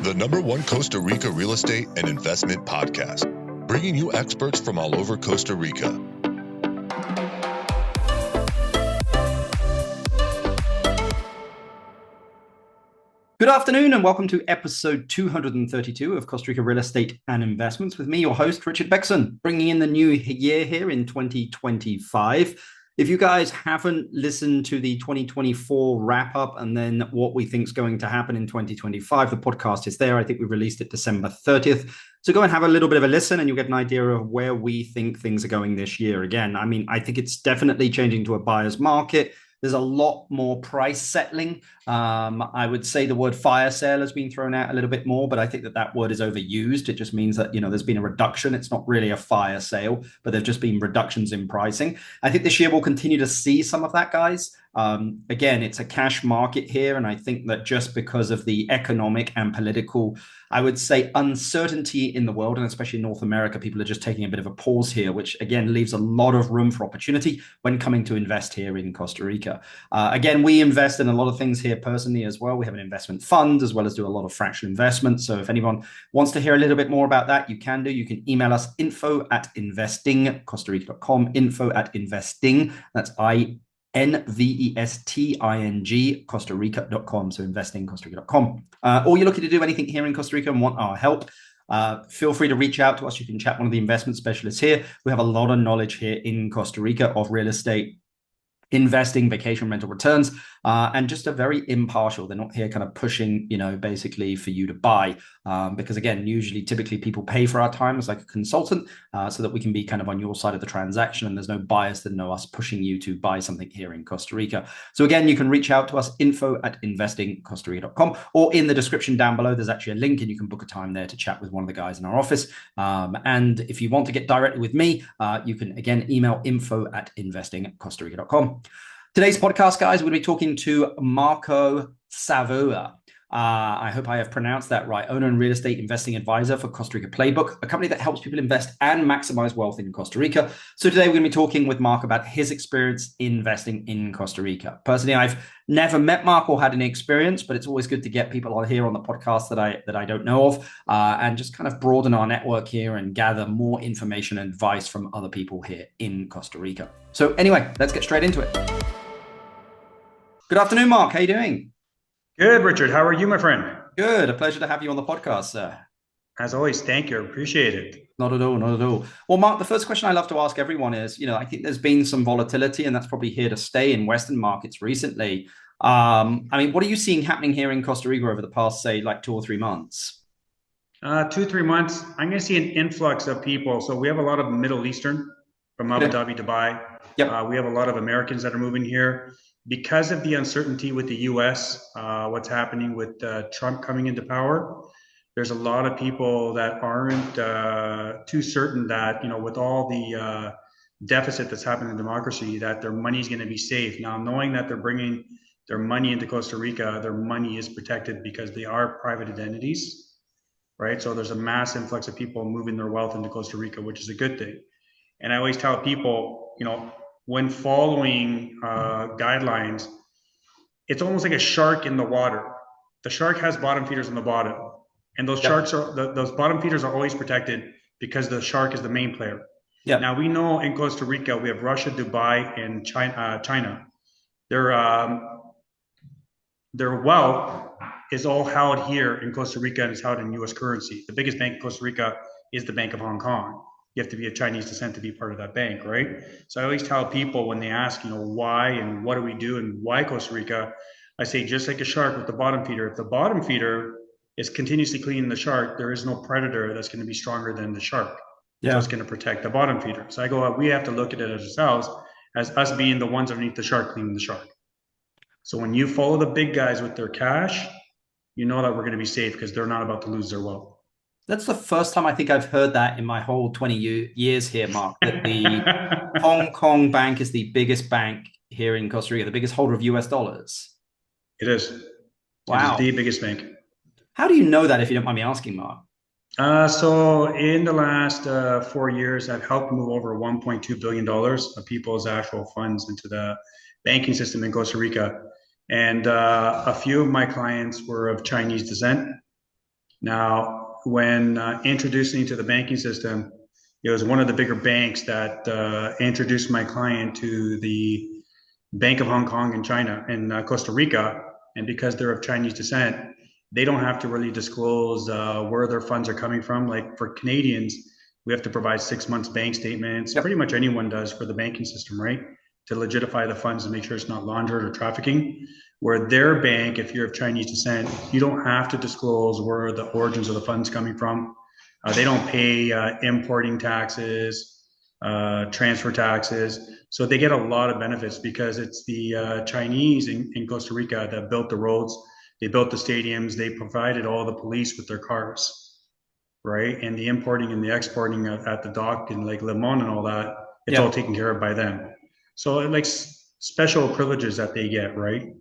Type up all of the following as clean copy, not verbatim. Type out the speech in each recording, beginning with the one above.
the #1 Costa Rica real estate and investment podcast, bringing you experts from all over Costa Rica. Good afternoon and welcome to episode 232 of Costa Rica Real Estate and Investments with me, your host, Richard Beckson, bringing in the new year here in 2025. If you guys haven't listened to the 2024 wrap up and then what we think is going to happen in 2025, the podcast is there. I think we released it December 30th. So go and have a little bit of a listen and you'll get an idea of where we think things are going this year. Again, I think it's definitely changing to a buyer's market. There's a lot more price settling. I would say the word fire sale has been thrown out a little bit more, but I think that word is overused. It just means that, there's been a reduction. It's not really a fire sale, but there've just been reductions in pricing. I think this year we'll continue to see some of that, guys. Again, it's a cash market here. And I think that just because of the economic and political, I would say, uncertainty in the world, and especially in North America, people are just taking a bit of a pause here, which again leaves a lot of room for opportunity when coming to invest here in Costa Rica. Again, we invest in a lot of things here personally as well. We have an investment fund as well as do a lot of fractional investments. So if anyone wants to hear a little bit more about that, you can do. You can email us info@investingcostarica.com, info@investing. That's INVESTING Costa Rica.com. So investingcostarica.com. Or you're looking to do anything here in Costa Rica and want our help, feel free to reach out to us. You can chat one of the investment specialists here. We have a lot of knowledge here in Costa Rica of real estate, investing, vacation rental returns, and just a very impartial. They're not here kind of pushing, basically for you to buy, because again, typically people pay for our time as like a consultant, so that we can be kind of on your side of the transaction, and there's no bias to know us pushing you to buy something here in Costa Rica. So again, you can reach out to us, info@investingcostarica.com, or in the description down below, there's actually a link and you can book a time there to chat with one of the guys in our office. And if you want to get directly with me, you can again email info@investingcostarica.com. Today's podcast, guys, we'll be talking to Marco Savoia. I hope I have pronounced that right. Owner and real estate investing advisor for Costa Rica Playbook, a company that helps people invest and maximize wealth in Costa Rica. So today we're going to be talking with Mark about his experience investing in Costa Rica. Personally, I've never met Mark or had any experience, but it's always good to get people on here on the podcast that I don't know of, and just kind of broaden our network here and gather more information and advice from other people here in Costa Rica. So anyway, let's get straight into it. Good afternoon, Mark. How are you doing? Good, Richard. How are you, my friend? Good. A pleasure to have you on the podcast, sir. As always, thank you. Appreciate it. Not at all. Not at all. Well, Mark, the first question I love to ask everyone is, I think there's been some volatility and that's probably here to stay in Western markets recently. What are you seeing happening here in Costa Rica over the past, say, like 2 or 3 months? 2, 3 months, I'm going to see an influx of people. So we have a lot of Middle Eastern from Abu Dhabi, Dubai. Yep. We have a lot of Americans that are moving here. Because of the uncertainty with the U.S., what's happening with Trump coming into power, there's a lot of people that aren't too certain that, with all the deficit that's happening in democracy, that their money is going to be safe. Now, knowing that they're bringing their money into Costa Rica, their money is protected because they are private identities, right? So there's a mass influx of people moving their wealth into Costa Rica, which is a good thing. And I always tell people, when following guidelines, it's almost like a shark in the water. The shark has bottom feeders on the bottom, and those sharks those bottom feeders are always protected because the shark is the main player. Yeah. Now we know in Costa Rica we have Russia, Dubai, and China. Their wealth is all held here in Costa Rica and is held in U.S. currency. The biggest bank in Costa Rica is the Bank of Hong Kong. You have to be of Chinese descent to be part of that bank, right? So I always tell people when they ask, why and what do we do and why Costa Rica, I say just like a shark with the bottom feeder. If the bottom feeder is continuously cleaning the shark, there is no predator that's going to be stronger than the shark. Yeah. So it's going to protect the bottom feeder. So I go, we have to look at it ourselves as us being the ones underneath the shark cleaning the shark. So when you follow the big guys with their cash, you know that we're going to be safe because they're not about to lose their wealth. That's the first time I think I've heard that in my whole 20 years here, Mark, that the Hong Kong bank is the biggest bank here in Costa Rica, the biggest holder of US dollars. It is. Wow. It is the biggest bank. How do you know that, if you don't mind me asking, Mark? So in the last 4 years, I've helped move over $1.2 billion of people's actual funds into the banking system in Costa Rica. And a few of my clients were of Chinese descent. Now, when introducing to the banking system, it was one of the bigger banks that introduced my client to the Bank of Hong Kong in China, in Costa Rica. And because they're of Chinese descent, they don't have to really disclose where their funds are coming from. Like for Canadians, we have to provide 6 months bank statements. Yep. Pretty much anyone does for the banking system, right? To legitify the funds and make sure it's not laundered or trafficking. Where their bank, if you're of Chinese descent, you don't have to disclose where the origins of the funds coming from. They don't pay importing taxes, transfer taxes. So they get a lot of benefits because it's the Chinese in Costa Rica that built the roads, they built the stadiums, they provided all the police with their cars, right? And the importing and the exporting at the dock in Lake Limon and all that, it's all taken care of by them. So like special privileges that they get, right?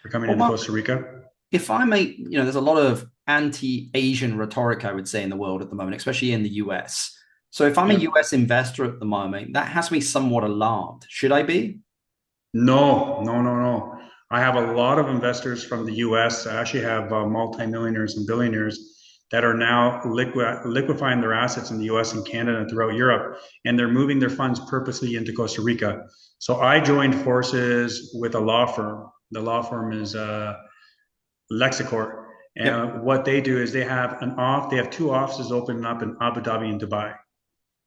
For coming into Costa Rica. If I may, there's a lot of anti-Asian rhetoric, I would say, in the world at the moment, especially in the US. So if I'm a US investor at the moment, that has me somewhat alarmed. Should I be? No. I have a lot of investors from the US. I actually have multimillionaires and billionaires that are now liquefying their assets in the US and Canada and throughout Europe, and they're moving their funds purposely into Costa Rica. So I joined forces with a law firm. The law firm is Lexicor. And what they do is they have two offices opening up in Abu Dhabi and Dubai.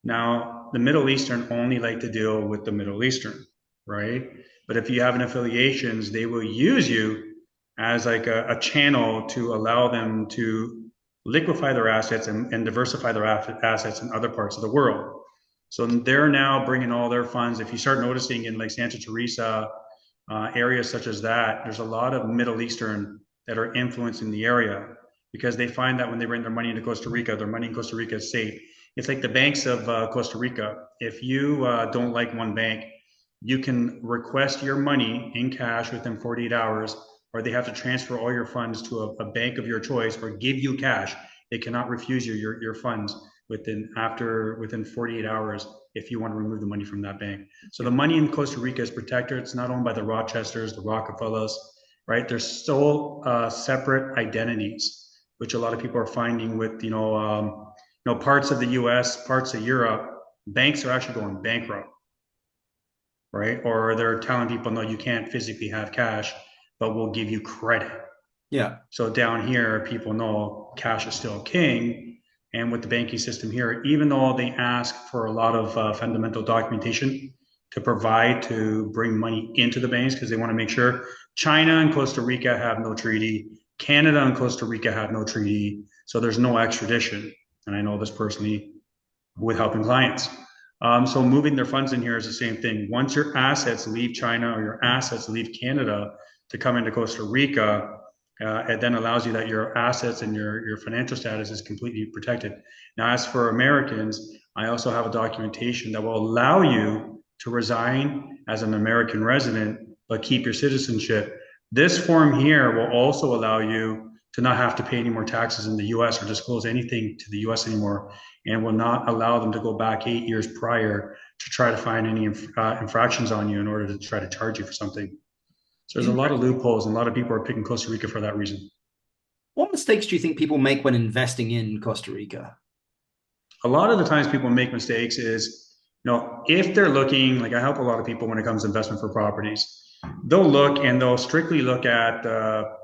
Now, the Middle Eastern only like to deal with the Middle Eastern, right? But if you have an affiliations, they will use you as like a channel to allow them to liquefy their assets and diversify their assets in other parts of the world. So they're now bringing all their funds. If you start noticing in like Santa Teresa, areas such as that, there's a lot of Middle Eastern that are influencing the area because they find that when they bring their money into Costa Rica, their money in Costa Rica is safe. It's like the banks of Costa Rica. If you don't like one bank, you can request your money in cash within 48 hours, or they have to transfer all your funds to a bank of your choice or give you cash. They cannot refuse you your funds within 48 hours if you want to remove the money from that bank. So the money in Costa Rica is protected. It's not owned by the Rochesters, the Rockefellers, right? They're still separate identities, which a lot of people are finding with, parts of the US, parts of Europe, banks are actually going bankrupt, right? Or they're telling people, no, you can't physically have cash, but we'll give you credit. Yeah. So down here, people know cash is still king. And with the banking system here, even though they ask for a lot of fundamental documentation to provide to bring money into the banks, because they want to make sure China and Costa Rica have no treaty, Canada and Costa Rica have no treaty, so there's no extradition. And I know this personally with helping clients. So moving their funds in here is the same thing. Once your assets leave China or your assets leave Canada to come into Costa Rica, it then allows you that your assets and your financial status is completely protected. Now, as for Americans, I also have a documentation that will allow you to resign as an American resident, but keep your citizenship. This form here will also allow you to not have to pay any more taxes in the US or disclose anything to the US anymore, and will not allow them to go back 8 years prior to try to find any infractions on you in order to try to charge you for something. So there's a lot of loopholes, and a lot of people are picking Costa Rica for that reason. What mistakes do you think people make when investing in Costa Rica? A lot of the times people make mistakes is, if they're looking, like I help a lot of people when it comes to investment for properties, they'll look and they'll strictly look at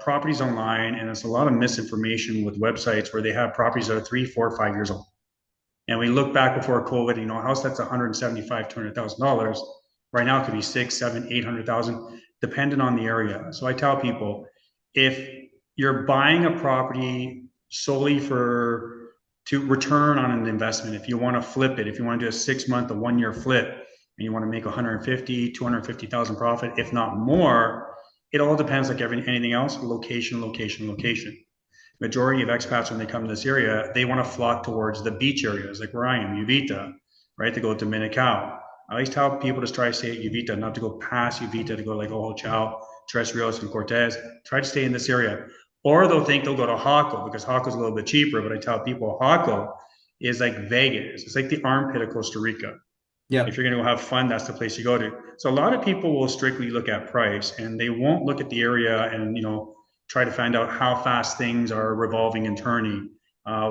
properties online, and it's a lot of misinformation with websites where they have properties that are 3, 4, 5 years old. And we look back before COVID, a house that's $175,000, $200,000, right now it could be 6, 7, 800,000, depending on the area. So I tell people, if you're buying a property solely to return on an investment, if you want to flip it, if you want to do a 6 month, a 1 year flip, and you want to make 150, 250,000 profit, if not more, it all depends like anything else, location. Majority of expats, when they come to this area, they want to flock towards the beach areas, like where I am, Uvita, right? To go to Dominical. I always tell people to try to stay at Uvita, not to go past Uvita, to go like Ojo Chao, Tres Rios, and Cortez. Try to stay in this area. Or they'll think they'll go to Jaco because Jaco's a little bit cheaper, but I tell people Jaco is like Vegas. It's like the armpit of Costa Rica. Yeah. If you're going to go have fun, that's the place you go to. So a lot of people will strictly look at price, and they won't look at the area and, try to find out how fast things are revolving and turning.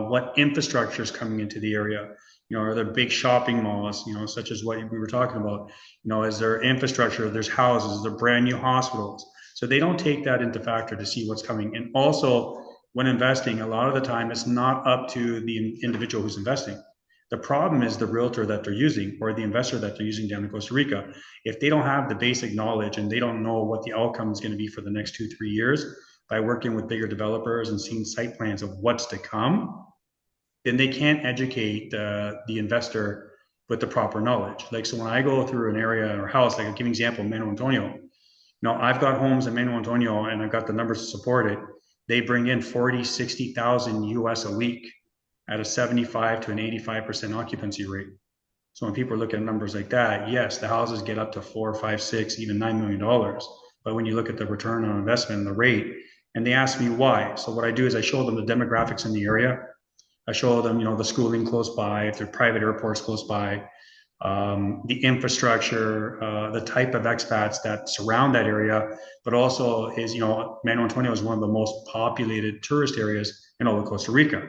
what infrastructure is coming into the area. Are there big shopping malls, such as what we were talking about? Is there infrastructure? There's houses, is there brand new hospitals? So they don't take that into factor to see what's coming. And also, when investing, a lot of the time, it's not up to the individual who's investing. The problem is the realtor that they're using or the investor that they're using down in Costa Rica. If they don't have the basic knowledge and they don't know what the outcome is going to be for the next 2-3 years by working with bigger developers and seeing site plans of what's to come, then they can't educate the investor with the proper knowledge. Like, so when I go through an area or house, like I'll give an example, Manuel Antonio. I've got homes in Manuel Antonio and I've got the numbers to support it. They bring in 40, 60,000 US a week at a 75 to an 85% occupancy rate. So when people look at numbers like that, yes, the houses get up to 4, 5, 6, even $9 million. But when you look at the return on investment and the rate, and they ask me why. So what I do is I show them the demographics in the area. I show them, the schooling close by, if there are private airports close by, the infrastructure, the type of expats that surround that area, but also is, Manuel Antonio is one of the most populated tourist areas in all of Costa Rica.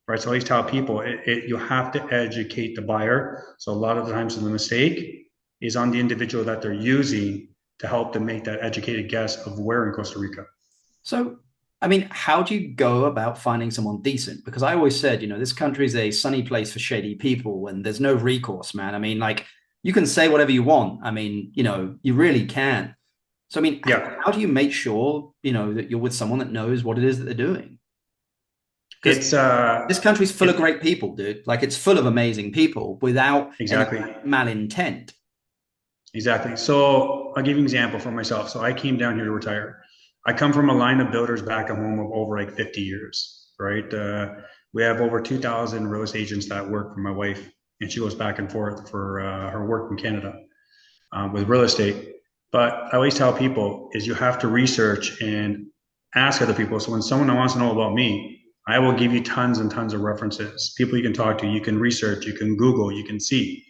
Right. So I always tell people you have to educate the buyer. So a lot of the times the mistake is on the individual that they're using to help them make that educated guess of where in Costa Rica. So, how do you go about finding someone decent? Because I always said, this country is a sunny place for shady people and there's no recourse, man. You can say whatever you want. You really can. So, how do you make sure, that you're with someone that knows what it is that they're doing? This country's full of great people, dude. It's full of amazing people without exactly malintent. Exactly. So I'll give you an example for myself. So I came down here to retire. I come from a line of builders back at home of over 50 years, right? We have over 2,000 real estate agents that work for my wife, and she goes back and forth for her work in Canada with real estate. But I always tell people is you have to research and ask other people. So when someone wants to know about me, I will give you tons and tons of references, people you can talk to, you can research, you can Google, you can see,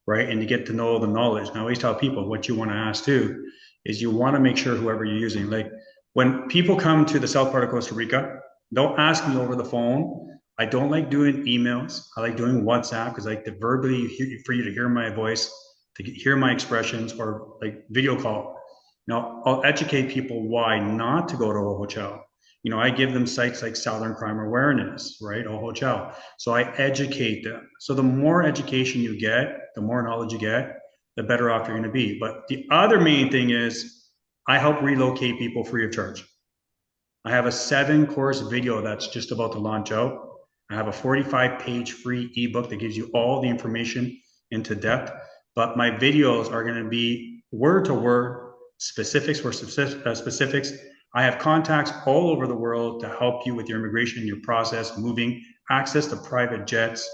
right? And you get to know the knowledge. And I always tell people what you want to ask too is you want to make sure whoever you're using, like when people come to the south part of Costa Rica, don't ask me over the phone. I don't like doing emails. I like doing WhatsApp because I like to verbally for you to hear my voice, to hear my expressions, or like video call. I'll educate people why not to go to a hotel. I give them sites like Southern Crime Awareness, right? O Hotel. So I educate them. So the more education you get, the more knowledge you get, the better off you're going to be. But the other main thing is I help relocate people free of charge. I have a 7-course video that's just about to launch out. I have a 45-page free ebook that gives you all the information into depth. But my videos are going to be word to word, specifics for specifics. I have contacts all over the world to help you with your immigration, your process, moving, access to private jets,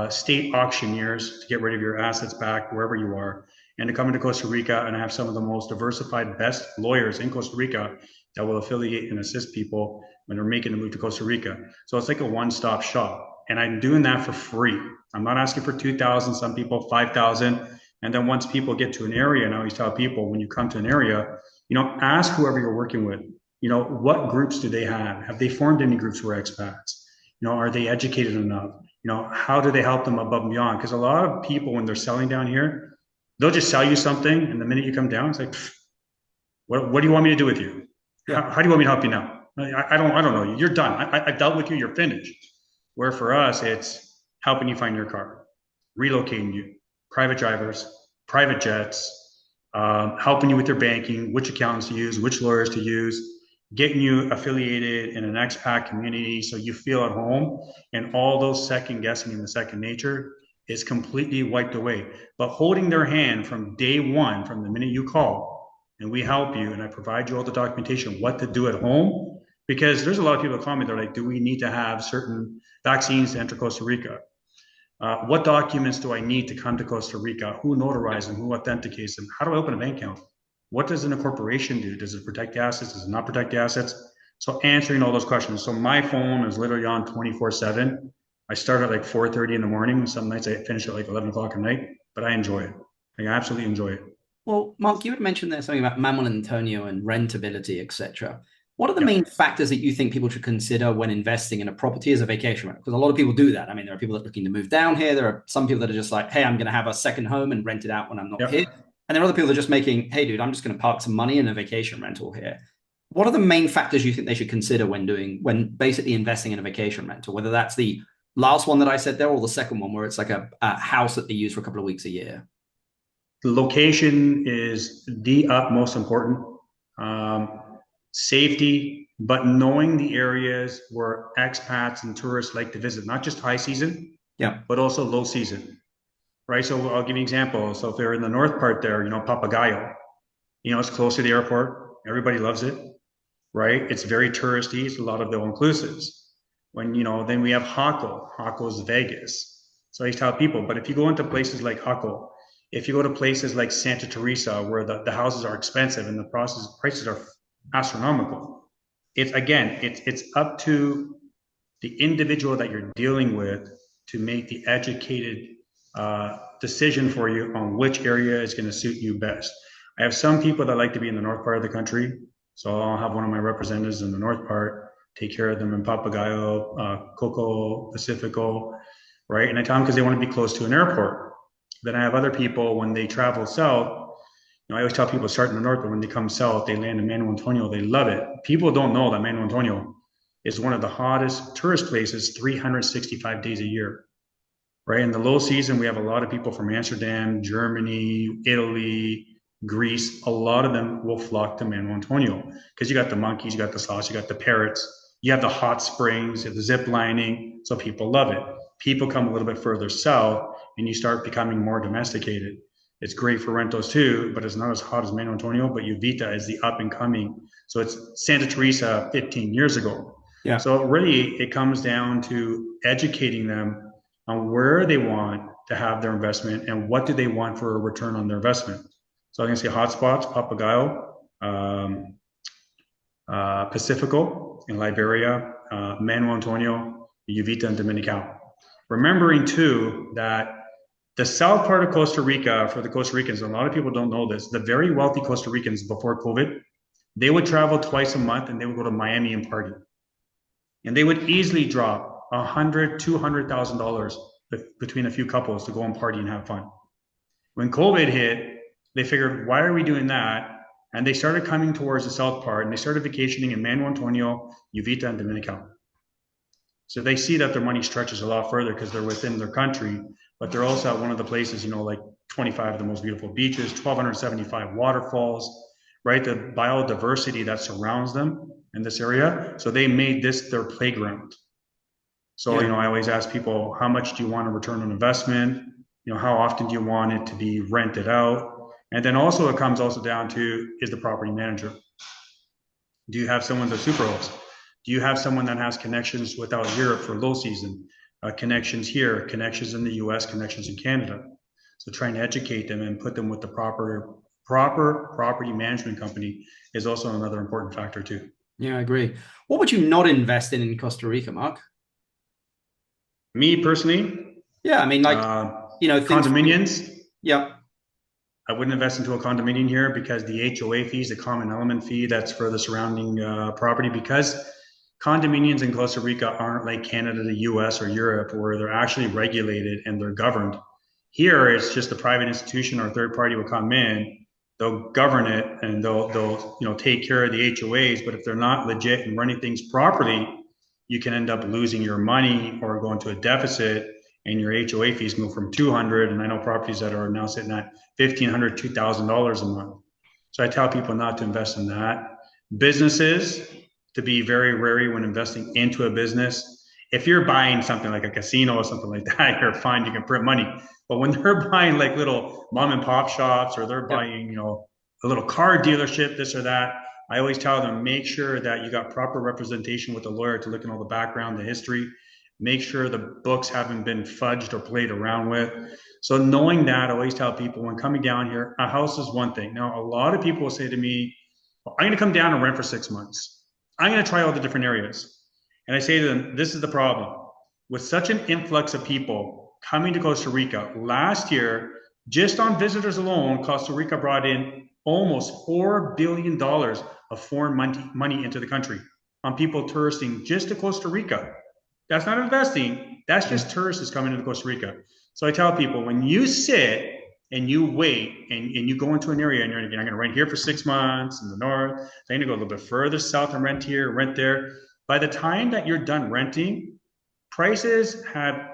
state auctioneers to get rid of your assets back wherever you are, and to come into Costa Rica. And I have some of the most diversified, best lawyers in Costa Rica that will affiliate and assist people when they're making a move to Costa Rica. So it's like a one-stop shop. And I'm doing that for free. I'm not asking for 2,000, some people 5,000. And then once people get to an area, and I always tell people when you come to an area, ask whoever you're working with, what groups do they have? Have they formed any groups who are expats? Are they educated enough? How do they help them above and beyond? Because a lot of people, when they're selling down here, they'll just sell you something. And the minute you come down, it's like, what do you want me to do with you? Yeah. How do you want me to help you now? I don't know you. You're done. I dealt with you. You're finished. Where for us, it's helping you find your car, relocating you, private drivers, private jets, helping you with your banking, which accountants to use, which lawyers to use, getting you affiliated in an expat community so you feel at home, and all those second guessing in the second nature is completely wiped away. But holding their hand from day one, from the minute you call, and we help you, and I provide you all the documentation, what to do at home, because there's a lot of people that call me, they're like, do we need to have certain vaccines to enter Costa Rica? What documents do I need to come to Costa Rica? Who notarizes them? Who authenticates them? How do I open a bank account? What does an incorporation do? Does it protect the assets? Does it not protect the assets? So answering all those questions. So my phone is literally on 24/7. I start at 4:30 in the morning. Some nights I finish at 11 o'clock at night, but I enjoy it. I absolutely enjoy it. Well, Mark, you had mentioned there something about Manuel Antonio and rentability, etc. What are the main factors that you think people should consider when investing in a property as a vacation rental? Because a lot of people do that. I mean, there are people that are looking to move down here. There are some people that are just like, hey, I'm going to have a second home and rent it out when I'm not here. And there are other people that are just making, hey, dude, I'm just going to park some money in a vacation rental here. What are the main factors you think they should consider when basically investing in a vacation rental, whether that's the last one that I said there or the second one where it's like a house that they use for a couple of weeks a year? The location is the utmost important. Safety, but knowing the areas where expats and tourists like to visit, not just high season, but also low season, right? So I'll give you an example. So if they're in the north part there, Papagayo, it's close to the airport. Everybody loves it, right? It's very touristy. It's a lot of the all-inclusives. When, then we have Jaco. Jaco's Vegas. So I tell people, but if you go into places like Jaco, if you go to places like Santa Teresa, where the houses are expensive and the prices are astronomical, it's up to the individual that you're dealing with to make the educated decision for you on which area is going to suit you best. I have some people that like to be in the north part of the country, so I'll have one of my representatives in the north part take care of them in Papagayo, Coco, Pacifico, right? And I tell them because they want to be close to an airport. Then I have other people, when they travel south, I always tell people start in the north, but when they come south, they land in Manuel Antonio. They love it. People don't know that Manuel Antonio is one of the hottest tourist places 365 days a year, right? In the low season, we have a lot of people from Amsterdam, Germany, Italy, Greece. A lot of them will flock to Manuel Antonio because you got the monkeys, you got the sloths, you got the parrots, you have the hot springs, you have the zip lining. So people love it. People come a little bit further south and you start becoming more domesticated. It's great for rentals too, but it's not as hot as Manuel Antonio, but Uvita is the up and coming. So it's Santa Teresa 15 years ago. So really it comes down to educating them on where they want to have their investment and what do they want for a return on their investment. So I'm going to say hotspots, Papagayo, Pacifico in Liberia, Manuel Antonio, Uvita, and Dominican. Remembering too that the south part of Costa Rica, for the Costa Ricans, a lot of people don't know this, the very wealthy Costa Ricans before COVID, they would travel twice a month and they would go to Miami and party. And they would easily drop $100,000, $200,000 between a few couples to go and party and have fun. When COVID hit, they figured, why are we doing that? And they started coming towards the south part and they started vacationing in Manuel Antonio, Uvita, and Dominican. So they see that their money stretches a lot further because they're within their country, but they're also at one of the places, like 25 of the most beautiful beaches, 1,275 waterfalls, right? The biodiversity that surrounds them in this area. So they made this their playground. So, I always ask people, how much do you want a return on investment? How often do you want it to be rented out? And then also it comes also down to, is the property manager? Do you have someone that's super host? Do you have someone that has connections without Europe for low season? Connections here, connections in the US, connections in Canada. So trying to educate them and put them with the proper property management company is also another important factor too. Yeah, I agree. What would you not invest in Costa Rica, Mark? Me personally? Yeah, I mean, condominiums. Yeah. I wouldn't invest into a condominium here because the HOA fees, the common element fee, that's for the surrounding property, because condominiums in Costa Rica aren't like Canada, the US, or Europe, where they're actually regulated and they're governed. Here, it's just a private institution or third party will come in, they'll govern it, and they'll take care of the HOAs. But if they're not legit and running things properly, you can end up losing your money or go into a deficit, and your HOA fees move from $200, and I know properties that are now sitting at $1,500, $2,000 a month. So I tell people not to invest in that. Businesses, to be very wary when investing into a business. If you're buying something like a casino or something like that, you're fine, you can print money. But when they're buying like little mom and pop shops, or they're buying, a little car dealership, this or that, I always tell them, make sure that you got proper representation with a lawyer to look at all the background, the history, make sure the books haven't been fudged or played around with. So knowing that, I always tell people when coming down here, a house is one thing. Now, a lot of people will say to me, well, I'm going to come down and rent for 6 months. I'm going to try all the different areas. And I say to them, this is the problem. With such an influx of people coming to Costa Rica, last year, just on visitors alone, Costa Rica brought in almost $4 billion of foreign money into the country on people touristing just to Costa Rica. That's not investing. That's just tourists coming into Costa Rica. So I tell people, when you sit and you wait and you go into an area and you're going to rent here for 6 months in the north, then you go a little bit further south and rent here, rent there. By the time that you're done renting, prices have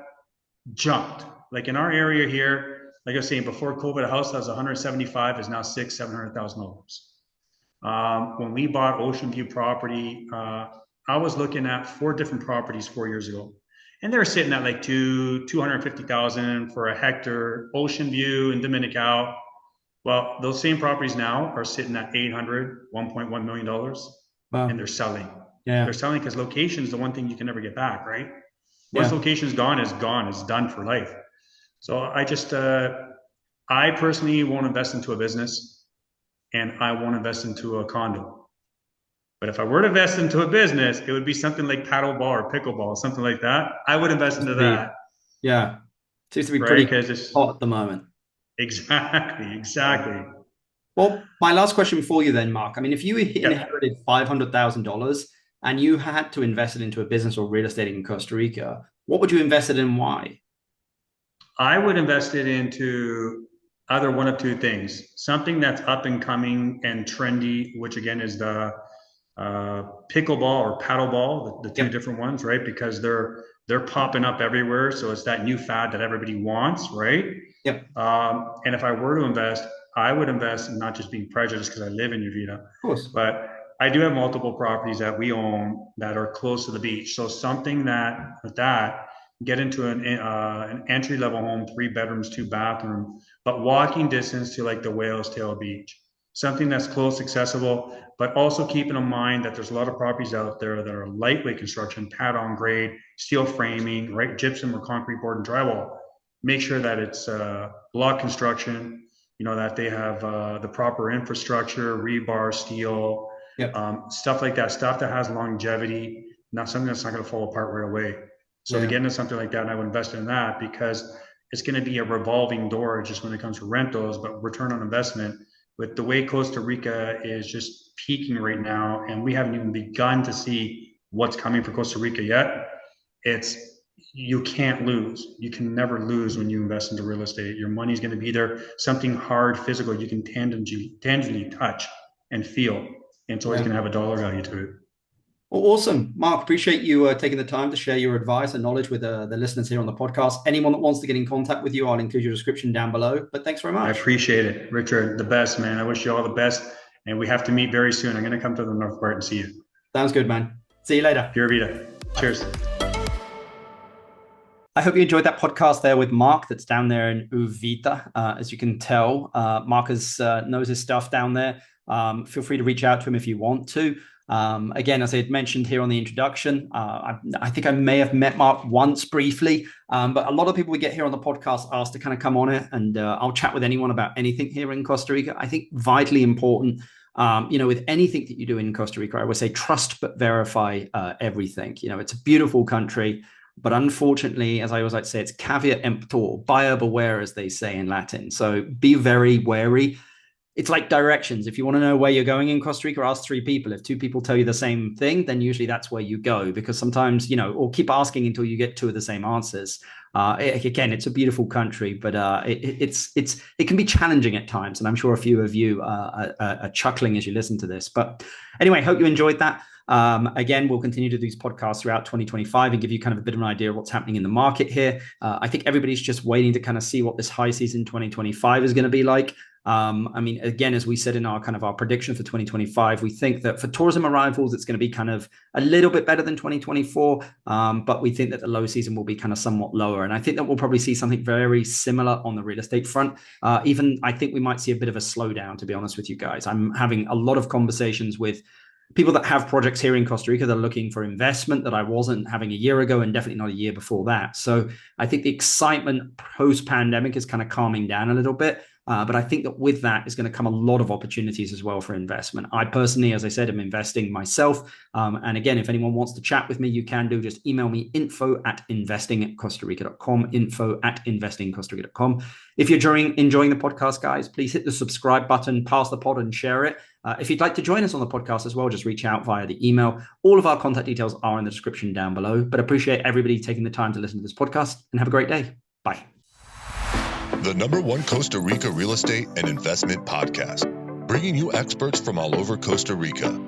jumped. Like in our area here, like I was saying, before COVID, a house that was 175 is now $700,000. When we bought Ocean View property, I was looking at 4 different properties 4 years ago, and they were sitting at like 250,000 for a hectare. Ocean View in Dominical. Well, those same properties now are sitting at $1.1 million, wow. And they're selling. Yeah, they're selling because location is the one thing you can never get back, right? Once location is gone, it's gone. It's done for life. So I just, I personally won't invest into a business, and I won't invest into a condo. But if I were to invest into a business, it would be something like paddleball or pickleball, something like that. I would invest into that. Yeah. Seems to be pretty hot at the moment. Exactly. Well, my last question for you then, Mark. I mean, if you inherited $500,000 and you had to invest it into a business or real estate in Costa Rica, what would you invest it in and why? I would invest it into either one of 2 things. Something that's up and coming and trendy, which again is the pickleball or paddleball, the 2 different ones, right? Because they're popping up everywhere. So it's that new fad that everybody wants, right? Yep. And if I were to invest, I would invest in not just being prejudiced because I live in Uvita, of course, but I do have multiple properties that we own that are close to the beach. So something that get into an entry-level home, 3 bedrooms, 2 bathrooms, but walking distance to like the Whale's Tail Beach. Something that's close, accessible, but also keeping in mind that there's a lot of properties out there that are lightweight construction, pad on grade, steel framing, right, gypsum or concrete board and drywall. Make sure that it's block construction, that they have the proper infrastructure, rebar, steel, stuff like that, stuff that has longevity, not something that's not going to fall apart right away. So to get into something like that, and I would invest in that because it's going to be a revolving door just when it comes to rentals, but return on investment. With the way Costa Rica is just peaking right now, and we haven't even begun to see what's coming for Costa Rica yet, you can't lose. You can never lose when you invest into real estate. Your money's going to be there, something hard, physical, you can tangibly touch and feel. And it's always going to have a dollar value to it. Well, awesome. Mark, appreciate you taking the time to share your advice and knowledge with the listeners here on the podcast. Anyone that wants to get in contact with you, I'll include your description down below. But thanks very much. I appreciate it. Richard, the best, man. I wish you all the best. And we have to meet very soon. I'm going to come to the North part and see you. Sounds good, man. See you later. Pure Vita. Cheers. I hope you enjoyed that podcast there with Mark that's down there in Uvita. As you can tell, Mark knows his stuff down there. Feel free to reach out to him if you want to. Again, as I had mentioned here on the introduction, I think I may have met Mark once briefly, but a lot of people we get here on the podcast ask to kind of come on it, and I'll chat with anyone about anything here in Costa Rica. I think vitally important, with anything that you do in Costa Rica, I would say trust but verify everything. It's a beautiful country, but unfortunately, as I always like to say, it's caveat emptor, buyer beware, as they say in Latin. So be very wary. It's like directions. If you want to know where you're going in Costa Rica, ask 3 people. If 2 people tell you the same thing, then usually that's where you go, because sometimes, or keep asking until you get 2 of the same answers. Again, it's a beautiful country, but it can be challenging at times. And I'm sure a few of you are chuckling as you listen to this. But anyway, hope you enjoyed that. Again, we'll continue to do these podcasts throughout 2025 and give you kind of a bit of an idea of what's happening in the market here. I think everybody's just waiting to kind of see what this high season 2025 is going to be like. Again, as we said in our prediction for 2025, we think that for tourism arrivals, it's going to be kind of a little bit better than 2024. But we think that the low season will be kind of somewhat lower. And I think that we'll probably see something very similar on the real estate front. Even I think we might see a bit of a slowdown, to be honest with you guys. I'm having a lot of conversations with people that have projects here in Costa Rica that are looking for investment that I wasn't having a year ago and definitely not a year before that. So I think the excitement post-pandemic is kind of calming down a little bit. But I think that with that is going to come a lot of opportunities as well for investment. I personally, as I said, am investing myself. And again, if anyone wants to chat with me, you can do. Just email me info@investingcostarica.com, info@investingcostarica.com. If you're enjoying the podcast, guys, please hit the subscribe button, pass the pod and share it. If you'd like to join us on the podcast as well, just reach out via the email. All of our contact details are in the description down below. But appreciate everybody taking the time to listen to this podcast, and have a great day. Bye. The #1 Costa Rica real estate and investment podcast, bringing you experts from all over Costa Rica.